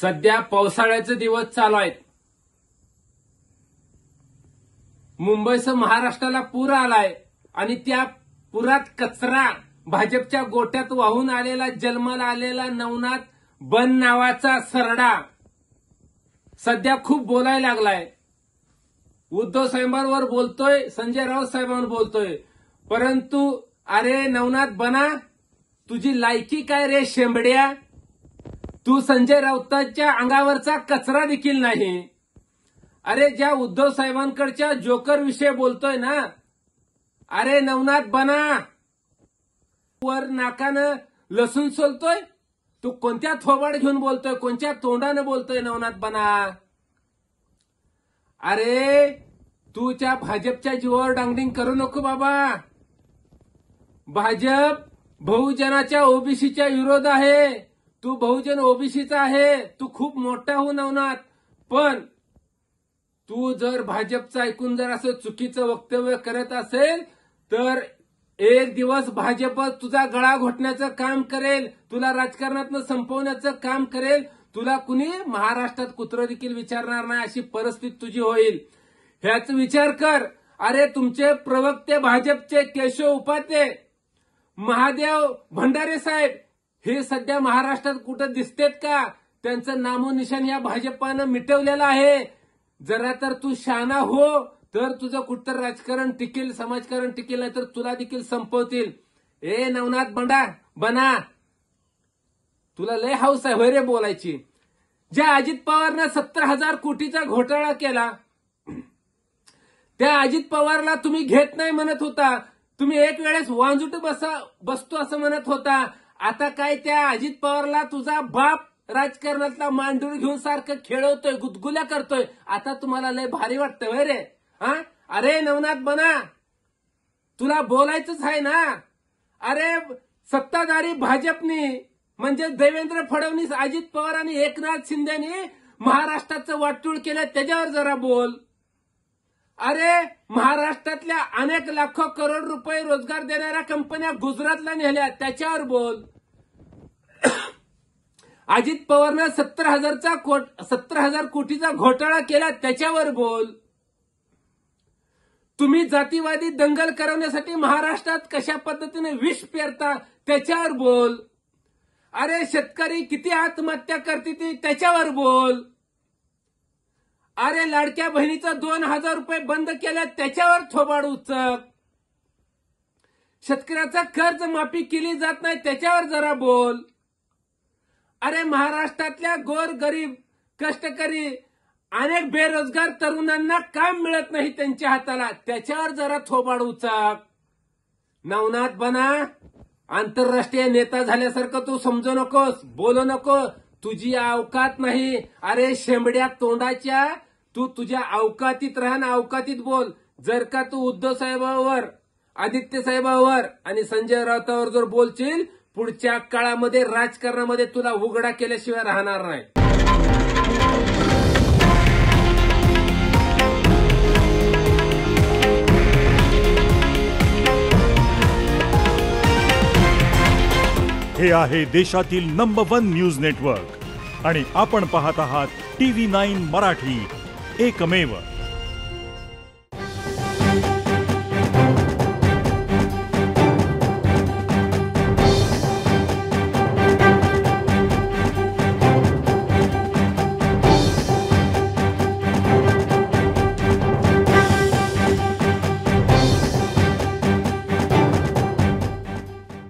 सध्या पावसाळ्याचे दिवस चालू आहेत. मुंबईसह महाराष्ट्राला पूर आलाय आणि त्या पुरात कचरा भाजपच्या गोट्यात वाहून आलेला जन्माला आलेला नवनाथ बन नावाचा सरडा सध्या खूप बोलायला लागलाय. उद्धव साहेबांवर बोलतोय, संजय राऊत साहेबांवर बोलतोय. परंतु अरे नवनाथ बना, तुझी लायकी काय रे शेंबड्या? तू संजय राऊतांच्या अंगावरचा कचरा देखील नाही. अरे ज्या उद्धव साहेबांकडच्या जोकर विषय बोलतोय ना, अरे नवनाथ बना, वर नाकानं लसूण सोलतोय. तू कोणत्या थोबाड घेऊन बोलतोय, कोणत्या तोंडानं बोलतोय नवनाथ बना? अरे तू त्या भाजपच्या जीवावर डांगडिंग करू नको बाबा. भाजप बहुजनाच्या ओबीसीच्या विरोध आहे. तू बहुजन ओबीसीचा आहे. तू खूप मोठा हो नवनाथ. पण तू जर भाजपचं ऐकून जर असं चुकीचं वक्तव्य करत असेल तर एक दिवस भाजप तुझा गळा घोटण्याचं काम करेल, तुला राजकारणातून संपवण्याचं काम करेल. तुला कुणी महाराष्ट्रात कुत्रं देखील विचारणार नाही अशी परिस्थिती तुझी होईल. ह्याच विचार कर. अरे तुमचे प्रवक्ते भाजपचे केशव उपाध्ये, महादेव भंडारे साहेब हे सध्या महाराष्ट्रात कुठं दिसतेत का? त्यांचं नामोनिशाण या भाजपानं मिटवलेलं आहे. जरा तर तू शहाणा हो, तर तुझं कुठं राजकारण टिकेल, समाजकारण टिकेल, नाही तर तुला देखील संपवतील. ए नवनाथ बना, तुला लय हौस आहे होय रे बोलायची. ज्या अजित पवारनं 70,000 कोटीचा घोटाळा केला, त्या अजित पवारला तुम्ही घेत नाही म्हणत होता. तुम्ही एक वेळेस वांजुट बसतो असं म्हणत होता. आता काय त्या अजित पवारला तुझा बाप राजकारणातला मांडूळ घेऊन सारखं खेळवतोय, गुदगुल्या करतोय. आता तुम्हाला लय भारी वाटतं होय रे? हा, अरे नवनाथ बना, तुला बोलायचंच आहे ना. अरे सत्ताधारी भाजपनी म्हणजे देवेंद्र फडणवीस, अजित पवार आणि एकनाथ शिंदेनी महाराष्ट्राचं वाटूळ केलं, त्याच्यावर जरा बोल. अरे महाराष्ट्रातल्या अनेक लाखो करोड रुपये रोजगार देणाऱ्या कंपन्या गुजरातला नेल्या, त्याच्यावर बोल. अजित पवारनं 70,000 कोटीचा घोटाळा केला, त्याच्यावर बोल. तुम्ही जातीवादी दंगल करवण्यासाठी महाराष्ट्रात कशा पद्धतीने विष पेरता, त्याच्यावर बोल. अरे शेतकरी किती आत्महत्या करते त्याच्यावर बोल. अरे लाडक्या बहिणीचं 2,000 रुपये बंद केलं, त्याच्यावर थोबाड उचक. शेतकऱ्याचा कर्ज माफी केली जात नाही, त्याच्यावर जरा बोल. अरे महाराष्ट्रातल्या गोर गरीब कष्टकरी अनेक बेरोजगार तरुणांना काम मिळत नाही त्यांच्या हाताला, त्याच्यावर जरा थोबाड उचक. नवनाथ बना, आंतरराष्ट्रीय नेता झाल्यासारखं तू समजू नकोस, बोलू नको. तुझी अवकात नाही. अरे शेंबड्या तोंडाच्या, तू तुझ्या अवकातीत राहा ना, अवकातीत बोल. जर का तू उद्धव साहेबांवर, आदित्य साहेबांवर आणि संजय राऊतांवर जर बोलशील, पुढच्या काळामध्ये राजकारणामध्ये तुला उघडा केल्याशिवाय राहणार नाही. हे आहे देशातील नंबर 1 न्यूज नेटवर्क आणि आपण पाहत आहात TV9 मराठी, एकमेव.